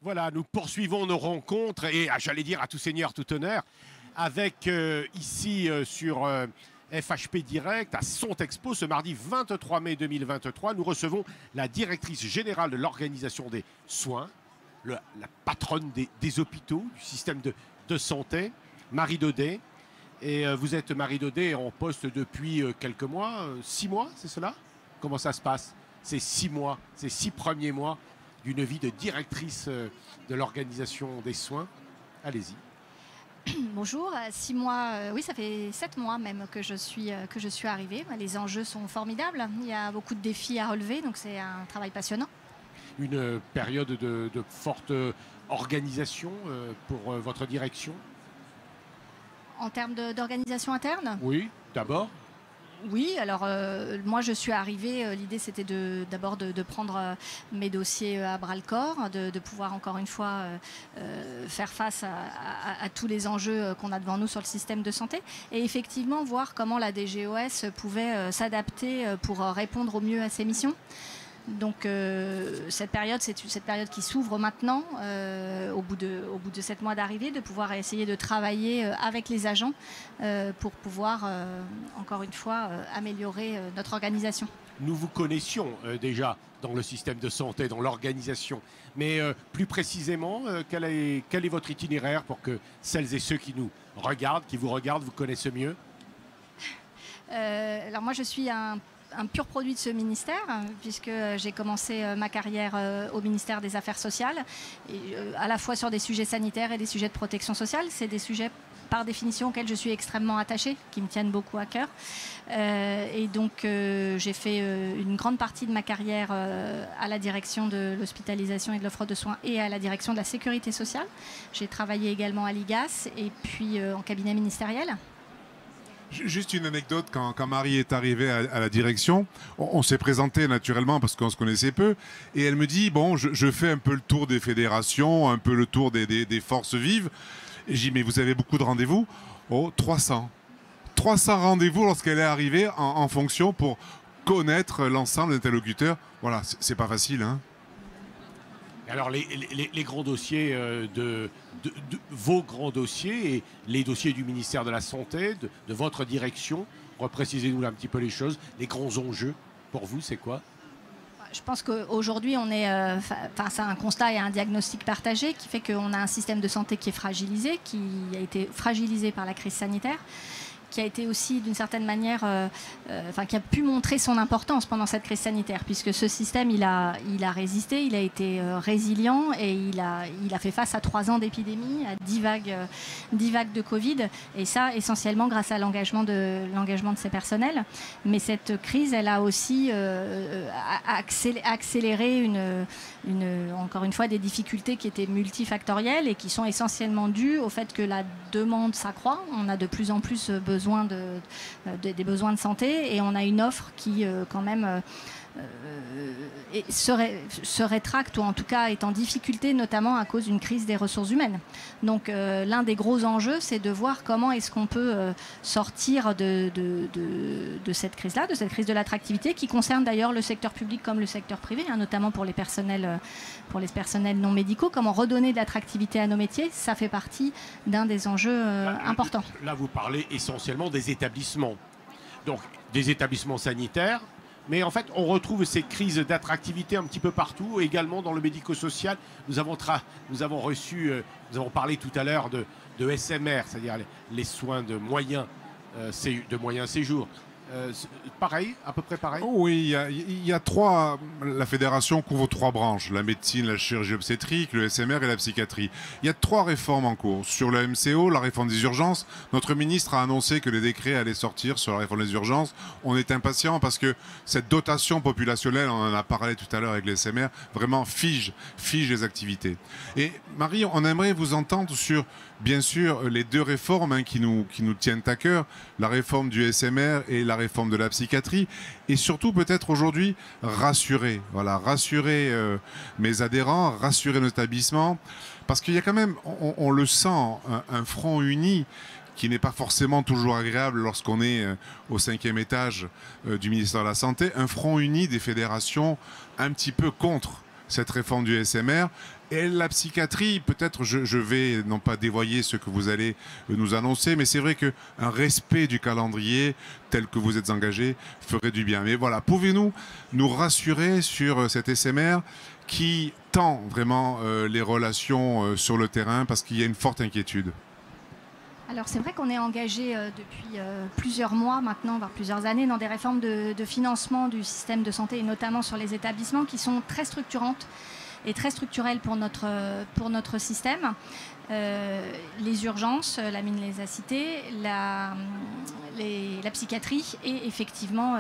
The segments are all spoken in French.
Voilà, nous poursuivons nos rencontres et, j'allais dire, à tout seigneur, tout honneur, avec ici sur FHP Direct, à Sontexpo, ce mardi 23 mai 2023, nous recevons la directrice générale de l'organisation des soins, la patronne des hôpitaux, du système de santé, Marie Daudet. Et vous êtes, Marie Daudet, en poste depuis quelques mois, 6 mois, c'est cela? Comment ça se passe? Ces 6 mois, ces 6 premiers mois d'une vie de directrice de l'organisation des soins. Allez-y. Bonjour, 6 mois, oui, ça fait 7 mois même que je suis arrivée. Les enjeux sont formidables, il y a beaucoup de défis à relever, donc c'est un travail passionnant. Une période de forte organisation pour votre direction? En termes d'organisation interne? Oui, d'abord. Oui, alors moi je suis arrivée, l'idée c'était d'abord de prendre mes dossiers à bras-le-corps, de pouvoir encore une fois faire face à tous les enjeux qu'on a devant nous sur le système de santé et effectivement voir comment la DGOS pouvait s'adapter pour répondre au mieux à ses missions. Donc cette période, c'est cette période qui s'ouvre maintenant, au bout de 7 mois d'arrivée, de pouvoir essayer de travailler avec les agents pour pouvoir, encore une fois, améliorer notre organisation. Nous vous connaissions déjà dans le système de santé, dans l'organisation. Mais plus précisément, quel est votre itinéraire pour que celles et ceux qui nous regardent, qui vous regardent, vous connaissent mieux? Alors moi, je suis un pur produit de ce ministère, puisque j'ai commencé ma carrière au ministère des Affaires sociales, et, à la fois sur des sujets sanitaires et des sujets de protection sociale. C'est des sujets par définition auxquels je suis extrêmement attachée, qui me tiennent beaucoup à cœur. Et donc j'ai fait une grande partie de ma carrière à la direction de l'hospitalisation et de l'offre de soins et à la direction de la sécurité sociale. J'ai travaillé également à l'IGAS et puis en cabinet ministériel. Juste une anecdote, quand Marie est arrivée à la direction, on s'est présenté naturellement parce qu'on se connaissait peu, et elle me dit, bon, je fais un peu le tour des fédérations, un peu le tour des forces vives. Et j'ai dit, mais vous avez beaucoup de rendez-vous? Oh, 300. 300 rendez-vous lorsqu'elle est arrivée en fonction pour connaître l'ensemble des interlocuteurs. Voilà, c'est pas facile, hein. Alors les grands dossiers vos grands dossiers et les dossiers du ministère de la Santé, de votre direction, reprécisez-nous un petit peu les choses. Les grands enjeux pour vous, c'est quoi? Je pense qu'aujourd'hui, on est face à un constat et un diagnostic partagé qui fait qu'on a un système de santé qui est fragilisé, qui a été fragilisé par la crise sanitaire, qui a été aussi d'une certaine manière, qui a pu montrer son importance pendant cette crise sanitaire, puisque ce système, il a résisté, il a été résilient et il a fait face à 3 ans d'épidémie, à 10 vagues de Covid, et ça essentiellement grâce à l'engagement de ses personnels. Mais cette crise, elle a aussi accéléré encore une fois des difficultés qui étaient multifactorielles et qui sont essentiellement dues au fait que la demande s'accroît. On a de plus en plus besoin des besoins de santé et on a une offre qui quand même se rétracte ou en tout cas est en difficulté, notamment à cause d'une crise des ressources humaines. Donc l'un des gros enjeux, c'est de voir comment est-ce qu'on peut sortir de cette crise-là, de cette crise de l'attractivité qui concerne d'ailleurs le secteur public comme le secteur privé, hein, notamment pour les personnels non médicaux. Comment redonner de l'attractivité à nos métiers, ça fait partie d'un des enjeux importants. Là, vous parlez essentiellement des établissements, donc des établissements sanitaires. Mais en fait, on retrouve ces crises d'attractivité un petit peu partout, également dans le médico-social. Nous avons parlé tout à l'heure de SMR, c'est-à-dire les soins de moyen séjour. Pareil, à peu près pareil. Oh oui, il y a 3. La fédération couvre 3 branches, la médecine, la chirurgie obstétrique, le SMR et la psychiatrie. Il y a 3 réformes en cours. Sur le MCO, la réforme des urgences, notre ministre a annoncé que les décrets allaient sortir sur la réforme des urgences. On est impatient parce que cette dotation populationnelle, on en a parlé tout à l'heure avec le SMR, vraiment fige les activités. Et Marie, on aimerait vous entendre sur, bien sûr, les 2 réformes qui nous tiennent à cœur, la réforme du SMR et la réforme de la psychiatrie, et surtout peut-être aujourd'hui rassurer mes adhérents, rassurer nos établissements, parce qu'il y a quand même, on le sent, un front uni qui n'est pas forcément toujours agréable lorsqu'on est au 5e étage du ministère de la Santé, un front uni des fédérations un petit peu contre cette réforme du SMR Et la psychiatrie, peut-être je vais non pas dévoyer ce que vous allez nous annoncer, mais c'est vrai qu'un respect du calendrier tel que vous êtes engagé ferait du bien. Mais voilà, pouvez-nous nous rassurer sur cet SMR qui tend vraiment les relations sur le terrain parce qu'il y a une forte inquiétude? Alors c'est vrai qu'on est engagé depuis plusieurs mois maintenant, voire plusieurs années, dans des réformes de financement du système de santé et notamment sur les établissements qui sont très structurantes et très structurelles pour notre système. Les urgences, Lamine les a citées, la psychiatrie et effectivement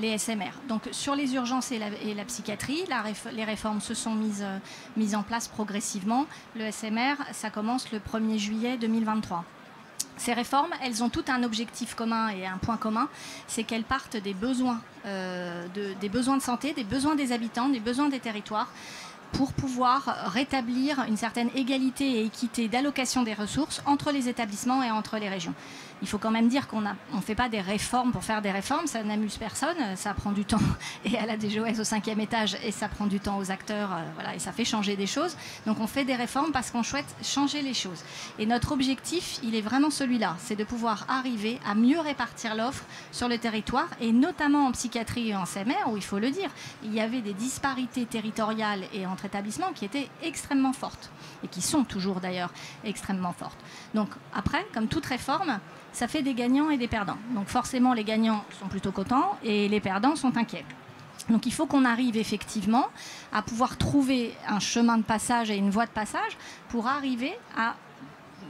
les SMR. Donc sur les urgences et la psychiatrie, les réformes se sont mises en place progressivement. Le SMR, ça commence le 1er juillet 2023. Ces réformes, elles ont toutes un objectif commun et un point commun, c'est qu'elles partent des besoins de santé, des besoins des habitants, des besoins des territoires, pour pouvoir rétablir une certaine égalité et équité d'allocation des ressources entre les établissements et entre les régions. Il faut quand même dire qu'on ne fait pas des réformes pour faire des réformes, ça n'amuse personne, ça prend du temps et à la DGOS au 5e étage et ça prend du temps aux acteurs, voilà, et ça fait changer des choses. Donc on fait des réformes parce qu'on souhaite changer les choses. Et notre objectif, il est vraiment celui-là, c'est de pouvoir arriver à mieux répartir l'offre sur le territoire et notamment en psychiatrie et en SMR où il faut le dire, il y avait des disparités territoriales et entre établissements qui étaient extrêmement fortes et qui sont toujours d'ailleurs extrêmement fortes. Donc après, comme toute réforme, ça fait des gagnants et des perdants. Donc forcément, les gagnants sont plutôt contents et les perdants sont inquiets. Donc il faut qu'on arrive effectivement à pouvoir trouver un chemin de passage et une voie de passage pour arriver à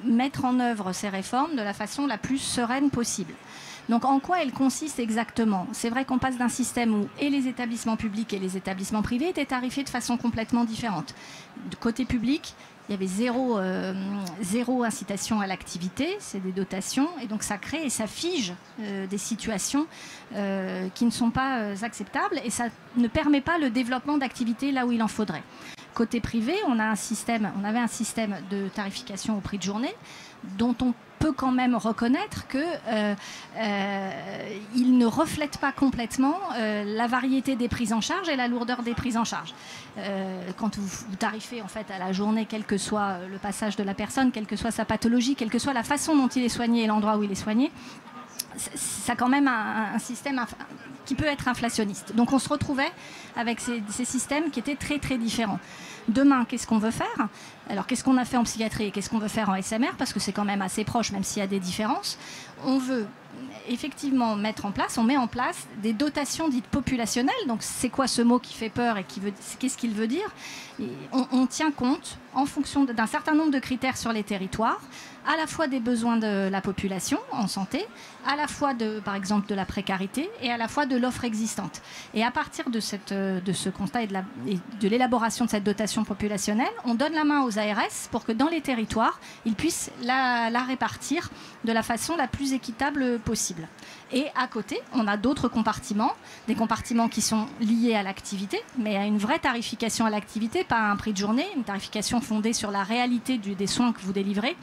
mettre en œuvre ces réformes de la façon la plus sereine possible. Donc en quoi elles consistent exactement? C'est vrai qu'on passe d'un système où et les établissements publics et les établissements privés étaient tarifés de façon complètement différente. Du côté public, il y avait zéro incitation à l'activité, c'est des dotations, et donc ça crée et ça fige des situations qui ne sont pas acceptables, et ça ne permet pas le développement d'activités là où il en faudrait. Côté privé, on avait un système de tarification au prix de journée, dont on peut quand même reconnaître qu'il ne reflète pas complètement la variété des prises en charge et la lourdeur des prises en charge. Quand vous tarifez en fait à la journée, quel que soit le passage de la personne, quelle que soit sa pathologie, quelle que soit la façon dont il est soigné et l'endroit où il est soigné, ça a quand même un système qui peut être inflationniste. Donc on se retrouvait avec ces systèmes qui étaient très très différents. Demain, qu'est-ce qu'on veut faire? Alors, qu'est-ce qu'on a fait en psychiatrie et qu'est-ce qu'on veut faire en SMR? Parce que c'est quand même assez proche, même s'il y a des différences. On veut effectivement on met en place des dotations dites populationnelles. Donc, c'est quoi ce mot qui fait peur et qu'est-ce qu'il veut dire? On tient compte, en fonction d'un certain nombre de critères sur les territoires, à la fois des besoins de la population en santé, à la fois par exemple de la précarité et à la fois de l'offre existante. Et à partir de ce constat et de l'élaboration de cette dotation populationnelle, on donne la main aux ARS pour que dans les territoires, ils puissent la répartir de la façon la plus équitable possible. Et à côté, on a d'autres compartiments, des compartiments qui sont liés à l'activité, mais à une vraie tarification à l'activité, pas à un prix de journée, une tarification fondée sur la réalité des soins que vous délivrez.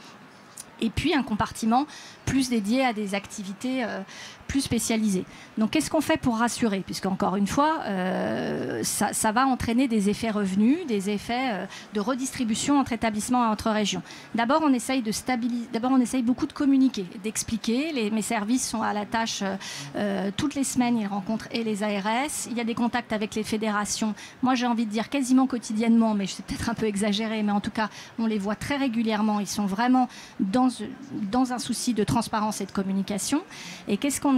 Et puis un compartiment plus dédié à des activités plus spécialisées. Donc qu'est-ce qu'on fait pour rassurer? Puisque encore une fois, ça va entraîner des effets revenus, des effets de redistribution entre établissements et entre régions. D'abord, on essaye de stabiliser. D'abord, on essaye beaucoup de communiquer, d'expliquer. Mes services sont à la tâche toutes les semaines. Ils rencontrent et les ARS. Il y a des contacts avec les fédérations. Moi, j'ai envie de dire quasiment quotidiennement, mais c'est peut-être un peu exagéré. Mais en tout cas, on les voit très régulièrement. Ils sont vraiment dans un souci de transparence et de communication. Et qu'est-ce qu'on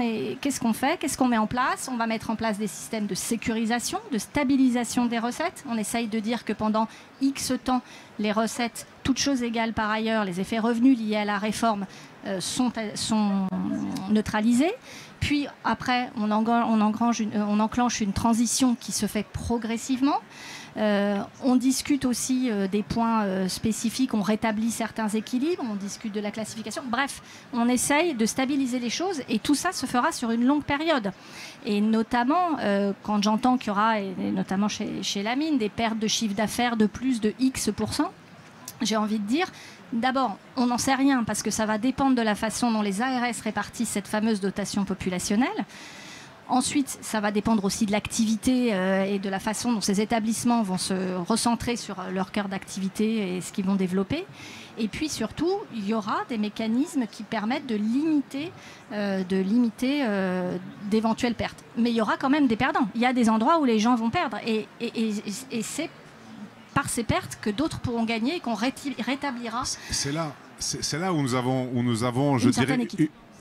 fait? Qu'est-ce qu'on met en place? On va mettre en place des systèmes de sécurisation, de stabilisation des recettes. On essaye de dire que pendant X temps, les recettes, toutes choses égales par ailleurs, les effets revenus liés à la réforme sont neutralisés. Puis après, on enclenche une transition qui se fait progressivement. On discute aussi des points spécifiques, on rétablit certains équilibres, on discute de la classification. Bref, on essaye de stabiliser les choses et tout ça se fera sur une longue période. Et notamment, quand j'entends qu'il y aura, et notamment chez Lamine, des pertes de chiffre d'affaires de plus de X%, j'ai envie de dire, d'abord, on n'en sait rien parce que ça va dépendre de la façon dont les ARS répartissent cette fameuse dotation populationnelle. Ensuite, ça va dépendre aussi de l'activité et de la façon dont ces établissements vont se recentrer sur leur cœur d'activité et ce qu'ils vont développer. Et puis surtout, il y aura des mécanismes qui permettent de limiter d'éventuelles pertes. Mais il y aura quand même des perdants. Il y a des endroits où les gens vont perdre. Et c'est par ces pertes que d'autres pourront gagner et qu'on rétablira. C'est là où nous avons je dirais,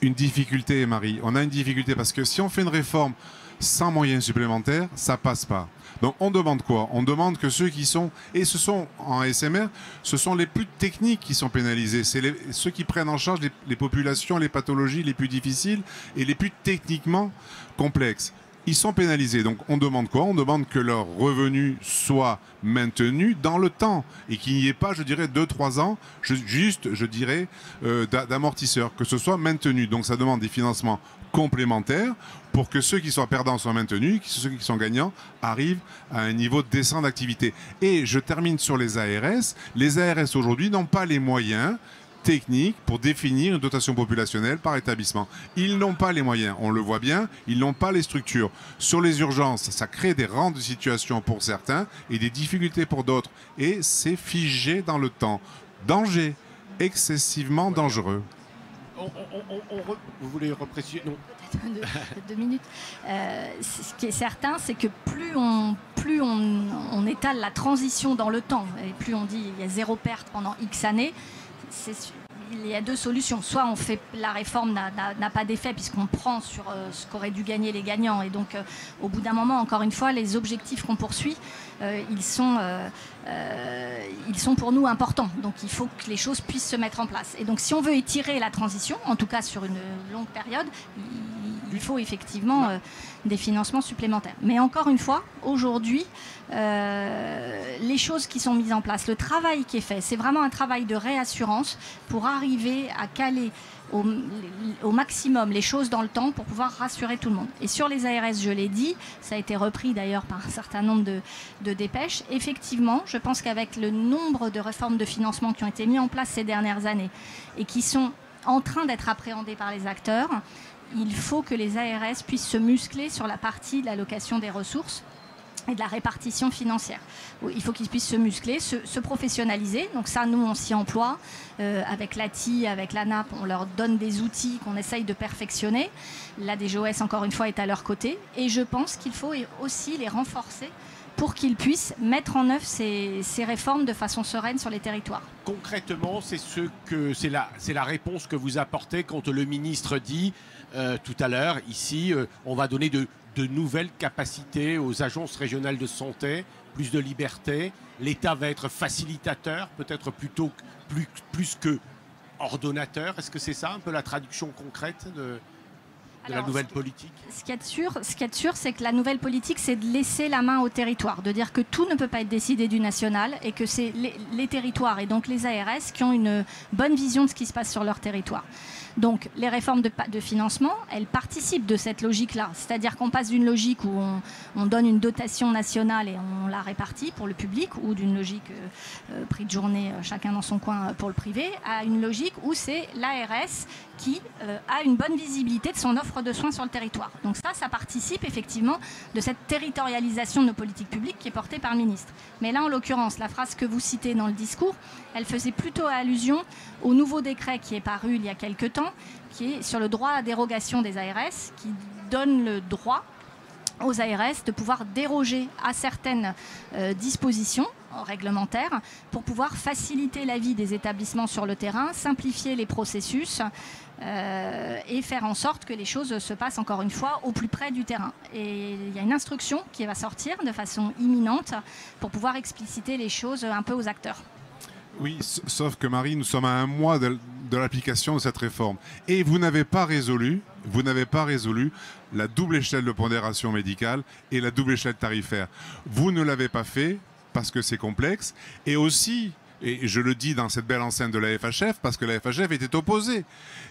une difficulté, Marie. On a une difficulté parce que si on fait une réforme sans moyens supplémentaires, ça passe pas. Donc on demande quoi? On demande que ceux qui sont, et ce sont en SMR, ce sont les plus techniques qui sont pénalisés. C'est ceux qui prennent en charge les populations, les pathologies les plus difficiles et les plus techniquement complexes. Ils sont pénalisés. Donc on demande quoi? On demande que leurs revenus soient maintenus dans le temps et qu'il n'y ait pas, je dirais, 2-3 ans, je dirais, d'amortisseurs, que ce soit maintenu. Donc ça demande des financements complémentaires pour que ceux qui sont perdants soient maintenus, que ceux qui sont gagnants arrivent à un niveau décent d'activité. Et je termine sur les ARS. Les ARS aujourd'hui n'ont pas les moyens techniques pour définir une dotation populationnelle par établissement. Ils n'ont pas les moyens, on le voit bien, ils n'ont pas les structures. Sur les urgences, ça crée des rangs de situation pour certains et des difficultés pour d'autres. Et c'est figé dans le temps. Danger, excessivement dangereux. Vous voulez repréciser? Non. Deux minutes. Ce qui est certain, c'est que plus on étale la transition dans le temps, et plus on dit il y a 0 perte pendant X années, il y a 2 solutions. Soit on fait la réforme n'a pas d'effet puisqu'on prend sur ce qu'auraient dû gagner les gagnants. Et donc, au bout d'un moment, encore une fois, les objectifs qu'on poursuit, ils sont pour nous importants. Donc, il faut que les choses puissent se mettre en place. Et donc, si on veut étirer la transition, en tout cas sur une longue période, il faut effectivement des financements supplémentaires. Mais encore une fois, aujourd'hui, les choses qui sont mises en place, le travail qui est fait, c'est vraiment un travail de réassurance pour arriver à caler au maximum les choses dans le temps pour pouvoir rassurer tout le monde. Et sur les ARS, je l'ai dit, ça a été repris d'ailleurs par un certain nombre de dépêches. Effectivement, je pense qu'avec le nombre de réformes de financement qui ont été mises en place ces dernières années et qui sont en train d'être appréhendées par les acteurs, il faut que les ARS puissent se muscler sur la partie de l'allocation des ressources et de la répartition financière. Il faut qu'ils puissent se muscler, se professionnaliser. Donc ça, nous, on s'y emploie. Avec l'ATI, avec l'ANAP, on leur donne des outils qu'on essaye de perfectionner. La DGOS, encore une fois, est à leur côté. Et je pense qu'il faut aussi les renforcer pour qu'ils puissent mettre en œuvre ces réformes de façon sereine sur les territoires. Concrètement, c'est la réponse que vous apportez quand le ministre dit tout à l'heure, ici, on va donner de nouvelles capacités aux agences régionales de santé, plus de liberté. L'État va être facilitateur, peut-être plutôt plus que ordonnateur. Est-ce que c'est ça un peu la traduction concrète de la nouvelle politique? Ce qu'il y a de sûr, c'est que la nouvelle politique, c'est de laisser la main au territoire, de dire que tout ne peut pas être décidé du national et que c'est les territoires et donc les ARS qui ont une bonne vision de ce qui se passe sur leur territoire. Donc les réformes de financement, elles participent de cette logique-là. C'est-à-dire qu'on passe d'une logique où on donne une dotation nationale et on la répartit pour le public, ou d'une logique prix de journée, chacun dans son coin pour le privé, à une logique où c'est l'ARS qui a une bonne visibilité de son offre de soins sur le territoire. Donc ça participe effectivement de cette territorialisation de nos politiques publiques qui est portée par le ministre. Mais là, en l'occurrence, la phrase que vous citez dans le discours, elle faisait plutôt allusion au nouveau décret qui est paru il y a quelques temps, qui est sur le droit à dérogation des ARS, qui donne le droit aux ARS de pouvoir déroger à certaines dispositions réglementaires pour pouvoir faciliter la vie des établissements sur le terrain, simplifier les processus et faire en sorte que les choses se passent encore une fois au plus près du terrain. Et il y a une instruction qui va sortir de façon imminente pour pouvoir expliciter les choses un peu aux acteurs. Oui, sauf que Marie, nous sommes à 1 mois de l'application de cette réforme. Et vous n'avez pas résolu la double échelle de pondération médicale et la double échelle tarifaire. Vous ne l'avez pas fait parce que c'est complexe et aussi, et je le dis dans cette belle enceinte de la FHF, parce que la FHF était opposée.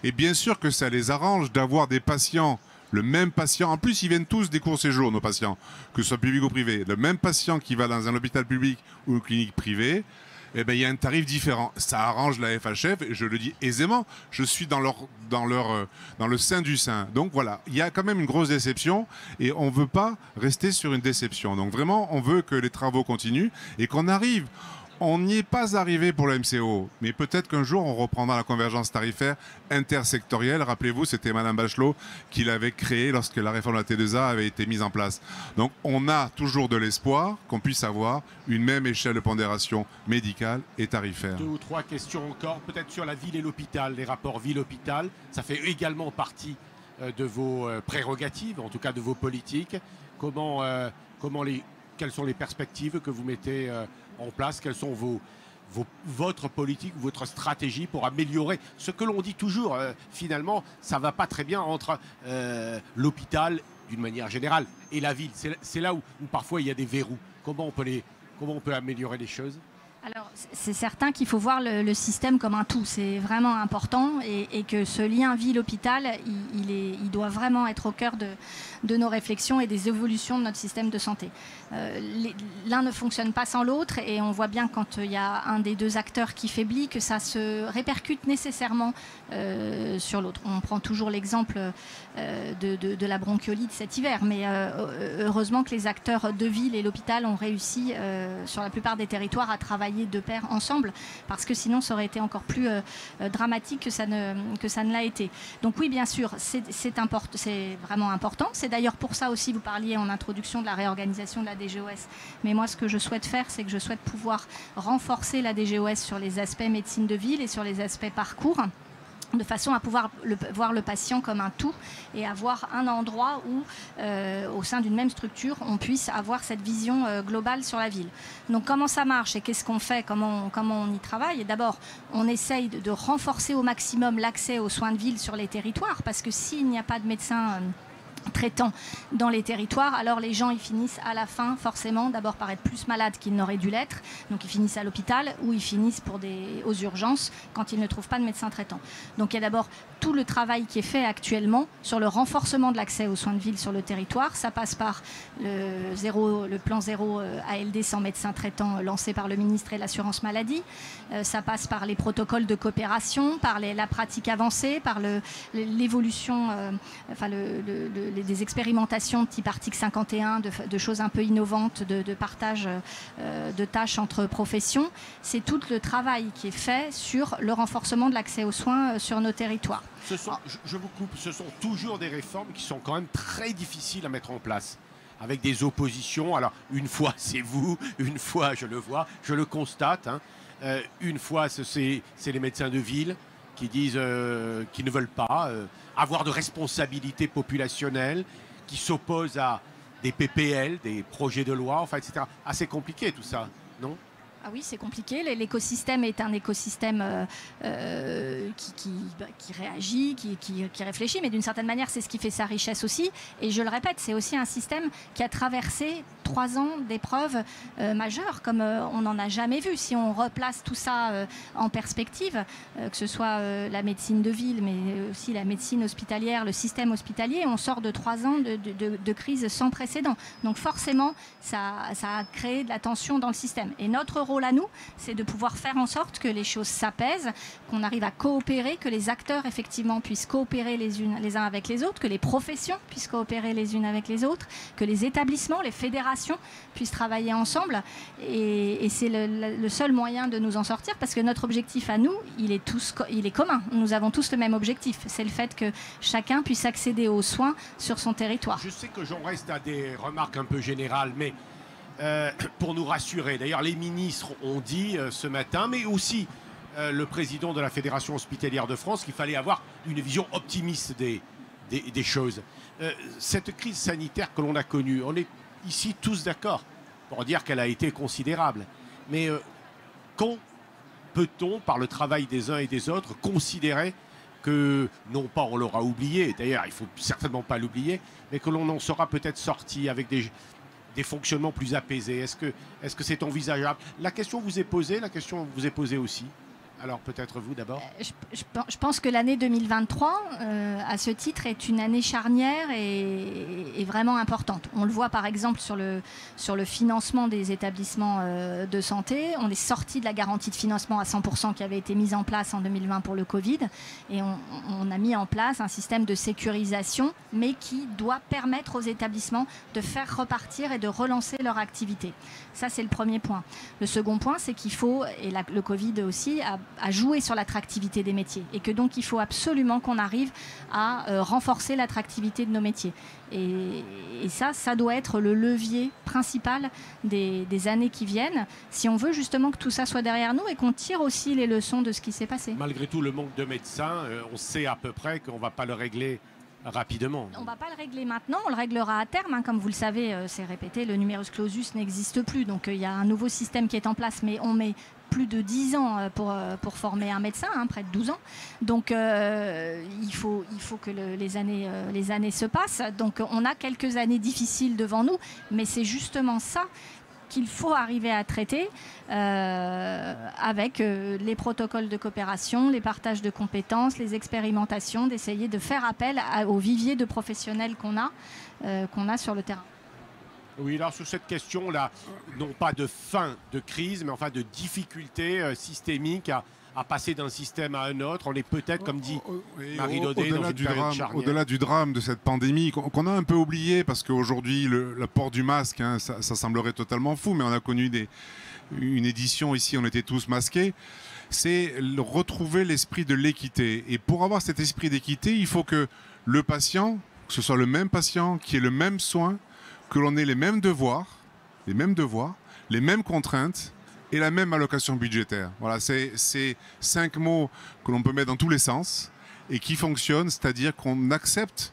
Et bien sûr que ça les arrange d'avoir des patients, le même patient, en plus ils viennent tous des courts séjours, nos patients, que ce soit public ou privé, le même patient qui va dans un hôpital public ou une clinique privée, eh ben, il y a un tarif différent. Ça arrange la FHF, et je le dis aisément, je suis dans le sein du sein. Donc voilà, il y a quand même une grosse déception et on ne veut pas rester sur une déception. Donc vraiment, on veut que les travaux continuent et qu'on arrive. On n'y est pas arrivé pour le MCO, mais peut-être qu'un jour on reprendra la convergence tarifaire intersectorielle. Rappelez-vous, c'était Madame Bachelot qui l'avait créée lorsque la réforme de la T2A avait été mise en place. Donc on a toujours de l'espoir qu'on puisse avoir une même échelle de pondération médicale et tarifaire. 2 ou 3 questions encore, peut-être sur la ville et l'hôpital, les rapports ville-hôpital. Ça fait également partie de vos prérogatives, en tout cas de vos politiques. Quelles sont les perspectives que vous mettez en place? Quelles sont votre politique, votre stratégie pour améliorer ce que l'on dit toujours? Finalement, ça ne va pas très bien entre l'hôpital, d'une manière générale, et la ville. C'est là où parfois il y a des verrous. Comment on peut améliorer les choses? Alors, c'est certain qu'il faut voir le système comme un tout. C'est vraiment important et que ce lien ville-hôpital, il doit vraiment être au cœur de nos réflexions et des évolutions de notre système de santé. L'un ne fonctionne pas sans l'autre et on voit bien quand il y a un des deux acteurs qui faiblit que ça se répercute nécessairement sur l'autre. On prend toujours l'exemple de la bronchiolite cet hiver, mais heureusement que les acteurs de ville et l'hôpital ont réussi sur la plupart des territoires à travailler de pair ensemble, parce que sinon ça aurait été encore plus dramatique que ça ne l'a été. Donc oui, bien sûr, c'est vraiment important. C'est d'ailleurs pour ça aussi, vous parliez en introduction de la réorganisation de la DGOS. Mais moi, ce que je souhaite faire, c'est que je souhaite pouvoir renforcer la DGOS sur les aspects médecine de ville et sur les aspects parcours, de façon à pouvoir voir le patient comme un tout et avoir un endroit où, au sein d'une même structure, on puisse avoir cette vision globale sur la ville. Donc comment ça marche et qu'est-ce qu'on fait, comment on y travaille? Et d'abord, on essaye de renforcer au maximum l'accès aux soins de ville sur les territoires, parce que s'il n'y a pas de médecins traitant dans les territoires, alors les gens ils finissent à la fin forcément d'abord par être plus malades qu'ils n'auraient dû l'être, donc ils finissent à l'hôpital ou ils finissent aux urgences quand ils ne trouvent pas de médecin traitant. Donc il y a d'abord tout le travail qui est fait actuellement sur le renforcement de l'accès aux soins de ville sur le territoire. Ça passe par le plan 0 ALD sans médecin traitant lancé par le ministre et l'assurance maladie. Ça passe par les protocoles de coopération, par la pratique avancée, par l'évolution, des expérimentations type article 51, de choses un peu innovantes, de partage de tâches entre professions. C'est tout le travail qui est fait sur le renforcement de l'accès aux soins sur nos territoires. Je vous coupe, ce sont toujours des réformes qui sont quand même très difficiles à mettre en place, avec des oppositions. Alors, une fois, c'est vous, une fois, je le vois, je le constate. Hein. Une fois, c'est les médecins de ville qui disent qu'ils ne veulent pas avoir de responsabilité populationnelle, qui s'opposent à des PPL, des projets de loi, enfin, etc. Assez compliqué tout ça, non ? Ah oui, c'est compliqué. L'écosystème est un écosystème qui réagit, qui réfléchit, mais d'une certaine manière, c'est ce qui fait sa richesse aussi. Et je le répète, c'est aussi un système qui a traversé 3 ans d'épreuves majeures, comme on n'en a jamais vu. Si on replace tout ça en perspective, que ce soit la médecine de ville, mais aussi la médecine hospitalière, le système hospitalier, on sort de 3 ans de crise sans précédent. Donc forcément, ça a créé de la tension dans le système. Et notre rôle à nous, c'est de pouvoir faire en sorte que les choses s'apaisent, qu'on arrive à coopérer, que les acteurs effectivement puissent coopérer les uns avec les autres, que les professions puissent coopérer les unes avec les autres, que les établissements, les fédérations puissent travailler ensemble. Et c'est le seul moyen de nous en sortir, parce que notre objectif à nous, il est commun. Nous avons tous le même objectif. C'est le fait que chacun puisse accéder aux soins sur son territoire. Je sais que j'en reste à des remarques un peu générales, mais pour nous rassurer. D'ailleurs, les ministres ont dit ce matin, mais aussi le président de la Fédération hospitalière de France, qu'il fallait avoir une vision optimiste des choses. Cette crise sanitaire que l'on a connue, on est ici tous d'accord pour dire qu'elle a été considérable. Mais quand peut-on, par le travail des uns et des autres, considérer que, non pas on l'aura oublié, d'ailleurs il ne faut certainement pas l'oublier, mais que l'on en sera peut-être sorti avec des fonctionnements plus apaisés? Est-ce que c'est envisageable? La question vous est posée, la question vous est posée aussi. Alors peut-être vous d'abord. Je pense que l'année 2023, à ce titre, est une année charnière et vraiment importante. On le voit par exemple sur le financement des établissements de santé. On est sorti de la garantie de financement à 100% qui avait été mise en place en 2020 pour le Covid. Et on a mis en place un système de sécurisation, mais qui doit permettre aux établissements de faire repartir et de relancer leur activité. Ça, c'est le premier point. Le second point, c'est qu'il faut, et le Covid aussi, à jouer sur l'attractivité des métiers et que donc il faut absolument qu'on arrive à renforcer l'attractivité de nos métiers. Et ça doit être le levier principal des années qui viennent si on veut justement que tout ça soit derrière nous et qu'on tire aussi les leçons de ce qui s'est passé. Malgré tout le manque de médecins, on sait à peu près qu'on ne va pas le régler rapidement. On ne va pas le régler maintenant, on le réglera à terme. Hein. Comme vous le savez, c'est répété, le numerus clausus n'existe plus. Donc il y a un nouveau système qui est en place, mais on met plus de 10 ans pour former un médecin, hein, près de 12 ans. Donc il faut que les années se passent. Donc on a quelques années difficiles devant nous, mais c'est justement ça qu'il faut arriver à traiter avec les protocoles de coopération, les partages de compétences, les expérimentations, d'essayer de faire appel au vivier de professionnels qu'on a sur le terrain. Oui, alors sur cette question-là, non pas de fin de crise, mais enfin de difficulté systémique à passer d'un système à un autre. On est peut-être, comme dit Marie Daudet, dans une période charnière. Au-delà du drame de cette pandémie, qu'on a un peu oublié, parce qu'aujourd'hui, le port du masque, hein, ça semblerait totalement fou, mais on a connu une édition ici, on était tous masqués. C'est retrouver l'esprit de l'équité. Et pour avoir cet esprit d'équité, il faut que le patient, que ce soit le même patient, qui ait le même soin, que l'on ait les mêmes devoirs, les mêmes contraintes et la même allocation budgétaire. Voilà, c'est 5 mots que l'on peut mettre dans tous les sens et qui fonctionnent, c'est-à-dire qu'on accepte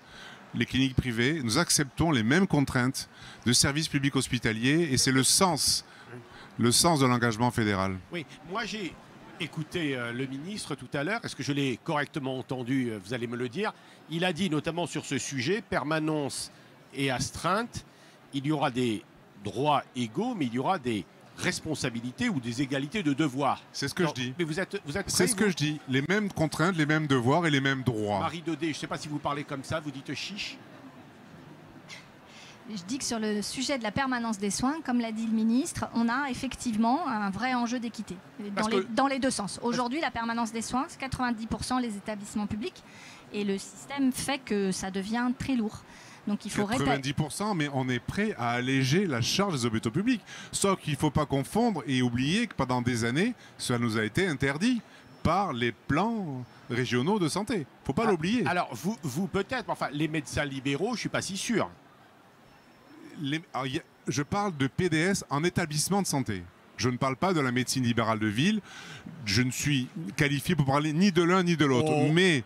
les cliniques privées, nous acceptons les mêmes contraintes de services publics hospitaliers et c'est le sens de l'engagement fédéral. Oui, moi j'ai écouté le ministre tout à l'heure. Est-ce que je l'ai correctement entendu? Vous allez me le dire. Il a dit notamment sur ce sujet, permanence et astreinte, il y aura des droits égaux, mais il y aura des responsabilités ou des égalités de devoirs. C'est ce que je dis. Mais vous êtes c'est ce que je dis. Les mêmes contraintes, les mêmes devoirs et les mêmes droits. Marie Daudet, je ne sais pas si vous parlez comme ça, vous dites chiche. Je dis que sur le sujet de la permanence des soins, comme l'a dit le ministre, on a effectivement un vrai enjeu d'équité dans les deux sens. Aujourd'hui, la permanence des soins, c'est 90% les établissements publics et le système fait que ça devient très lourd. Donc il faut 90%, mais on est prêt à alléger la charge des hôpitaux publics. Sauf qu'il ne faut pas confondre et oublier que pendant des années, cela nous a été interdit par les plans régionaux de santé. Il ne faut pas l'oublier. Alors vous peut-être, enfin les médecins libéraux, je ne suis pas si sûr. Je parle de PDS en établissement de santé. Je ne parle pas de la médecine libérale de ville. Je ne suis qualifié pour parler ni de l'un ni de l'autre. Mais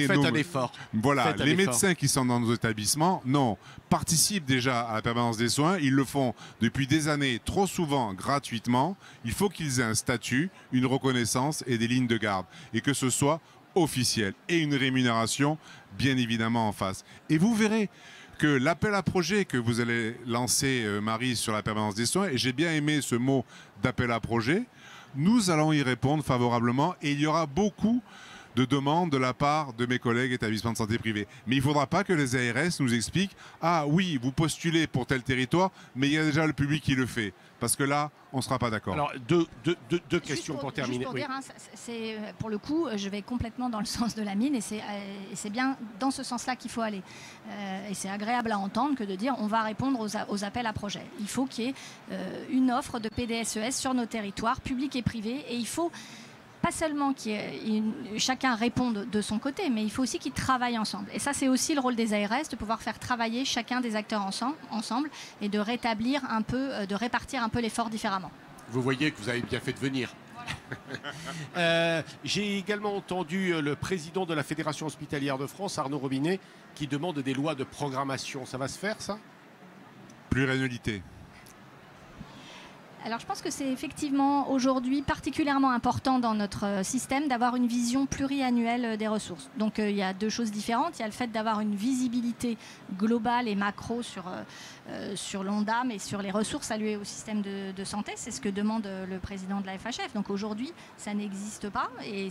faites un effort. Voilà, les médecins qui sont dans nos établissements, non, participent déjà à la permanence des soins. Ils le font depuis des années, trop souvent gratuitement. Il faut qu'ils aient un statut, une reconnaissance et des lignes de garde. Et que ce soit officiel. Et une rémunération, bien évidemment, en face. Et vous verrez que l'appel à projet que vous allez lancer, Marie, sur la permanence des soins, et j'ai bien aimé ce mot d'appel à projet, nous allons y répondre favorablement et il y aura beaucoup de demandes de la part de mes collègues établissements de santé privés. Mais il ne faudra pas que les ARS nous expliquent « Ah oui, vous postulez pour tel territoire, mais il y a déjà le public qui le fait. » Parce que là, on ne sera pas d'accord. Alors, deux questions pour terminer. Juste pour dire, hein, pour le coup, je vais complètement dans le sens de la mine et c'est bien dans ce sens-là qu'il faut aller. Et c'est agréable à entendre que de dire on va répondre aux appels à projets. Il faut qu'il y ait une offre de PDSES sur nos territoires, publics et privés, et il faut pas seulement que chacun réponde de son côté, mais il faut aussi qu'ils travaillent ensemble. Et ça, c'est aussi le rôle des ARS, de pouvoir faire travailler chacun des acteurs ensemble et de rétablir un peu, de répartir un peu l'effort différemment. Vous voyez que vous avez bien fait de venir. Voilà. J'ai également entendu le président de la Fédération hospitalière de France, Arnaud Robinet, qui demande des lois de programmation. Ça va se faire, ça? Pluriannualité. Alors je pense que c'est effectivement aujourd'hui particulièrement important dans notre système d'avoir une vision pluriannuelle des ressources. Donc il y a deux choses différentes. Il y a le fait d'avoir une visibilité globale et macro sur l'ONDAM et sur les ressources allouées au système de santé. C'est ce que demande le président de la FHF. Donc aujourd'hui, ça n'existe pas et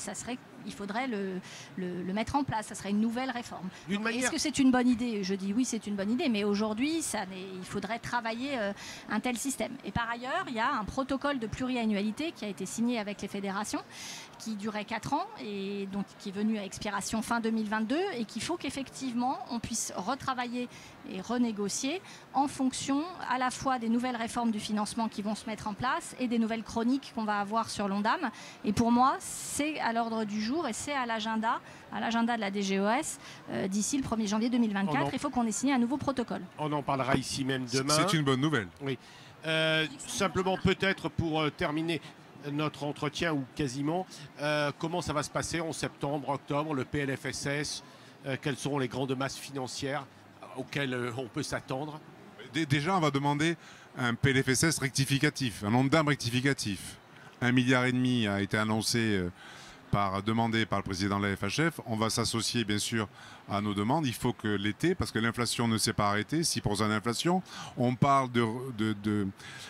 il faudrait le mettre en place. Ça serait une nouvelle réforme. Est-ce que c'est une bonne idée? Je dis oui, c'est une bonne idée, mais aujourd'hui, il faudrait travailler un tel système. Et par ailleurs, il y a un protocole de pluriannualité qui a été signé avec les fédérations, qui durait 4 ans et donc qui est venu à expiration fin 2022 et qu'il faut qu'effectivement on puisse retravailler et renégocier en fonction à la fois des nouvelles réformes du financement qui vont se mettre en place et des nouvelles chroniques qu'on va avoir sur l'ONDAM. Et pour moi, c'est à l'ordre du jour et c'est à l'agenda de la DGOS d'ici le 1er janvier 2024. Il faut qu'on ait signé un nouveau protocole. On en parlera ici même demain. C'est une bonne nouvelle. Oui. Simplement peut-être pour terminer notre entretien ou quasiment, comment ça va se passer en septembre, octobre, le PLFSS, quelles seront les grandes masses financières auxquelles on peut s'attendre? Déjà, on va demander un PLFSS rectificatif, un ONDAM rectificatif. 1,5 milliard a été annoncé demandé par le président de la FHF. On va s'associer bien sûr à nos demandes. Il faut que l'été, parce que l'inflation ne s'est pas arrêtée, 6% d'inflation. On parle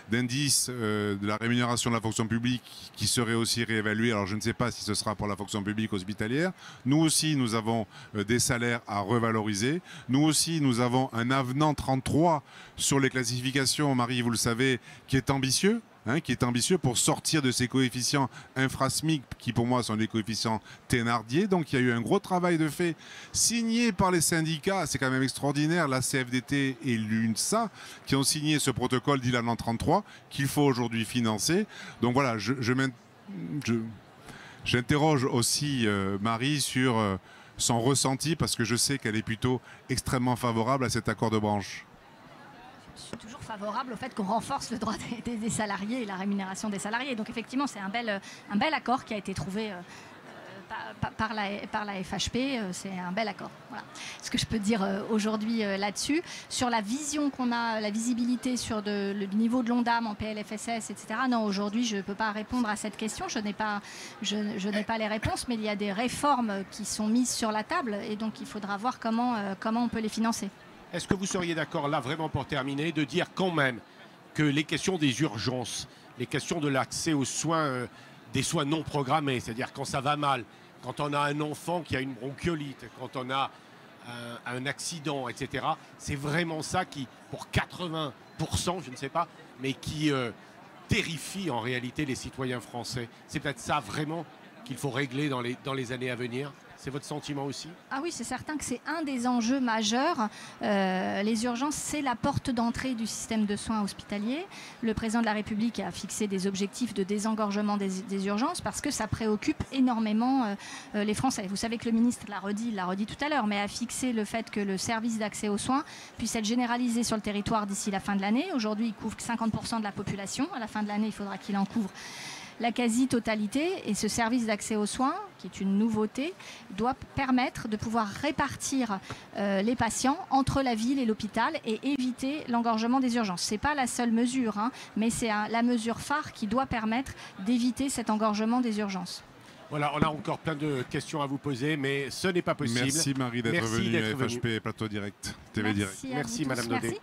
d'indice de la rémunération de la fonction publique qui serait aussi réévalué. Alors je ne sais pas si ce sera pour la fonction publique hospitalière. Nous aussi, nous avons des salaires à revaloriser. Nous aussi, nous avons un avenant 33 sur les classifications, Marie, vous le savez, qui est ambitieux. Qui est ambitieux pour sortir de ces coefficients infra-SMIC qui pour moi sont des coefficients Thénardier. Donc il y a eu un gros travail de fait signé par les syndicats, c'est quand même extraordinaire, la CFDT et l'UNSA qui ont signé ce protocole d'Ilan 33 qu'il faut aujourd'hui financer. Donc voilà, j'interroge aussi Marie sur son ressenti parce que je sais qu'elle est plutôt extrêmement favorable à cet accord de branche. Je suis toujours favorable au fait qu'on renforce le droit des salariés et la rémunération des salariés. Donc effectivement, c'est un bel accord qui a été trouvé par la FHP. C'est un bel accord. Voilà ce que je peux dire aujourd'hui là-dessus. Sur la vision qu'on a, la visibilité sur le niveau de l'ONDAM en PLFSS, etc. Non, aujourd'hui, je ne peux pas répondre à cette question. Je n'ai pas les réponses, mais il y a des réformes qui sont mises sur la table et donc il faudra voir comment on peut les financer. Est-ce que vous seriez d'accord, là, vraiment pour terminer, de dire quand même que les questions des urgences, les questions de l'accès aux soins, des soins non programmés, c'est-à-dire quand ça va mal, quand on a un enfant qui a une bronchiolite, quand on a un accident, etc., c'est vraiment ça qui, pour 80%, je ne sais pas, mais qui terrifie en réalité les citoyens français. C'est peut-être ça vraiment qu'il faut régler dans les années à venir? C'est votre sentiment aussi? Ah oui, c'est certain que c'est un des enjeux majeurs. Les urgences, c'est la porte d'entrée du système de soins hospitaliers. Le président de la République a fixé des objectifs de désengorgement des urgences parce que ça préoccupe énormément les Français. Vous savez que le ministre l'a redit tout à l'heure, mais a fixé le fait que le service d'accès aux soins puisse être généralisé sur le territoire d'ici la fin de l'année. Aujourd'hui, il couvre 50% de la population. À la fin de l'année, il faudra qu'il en couvre la quasi-totalité, et ce service d'accès aux soins, qui est une nouveauté, doit permettre de pouvoir répartir les patients entre la ville et l'hôpital et éviter l'engorgement des urgences. Ce n'est pas la seule mesure, mais c'est la mesure phare qui doit permettre d'éviter cet engorgement des urgences. Voilà, on a encore plein de questions à vous poser, mais ce n'est pas possible. Merci Marie d'être venue à FHP Plateau Direct, TV Direct. Merci Madame Daudet.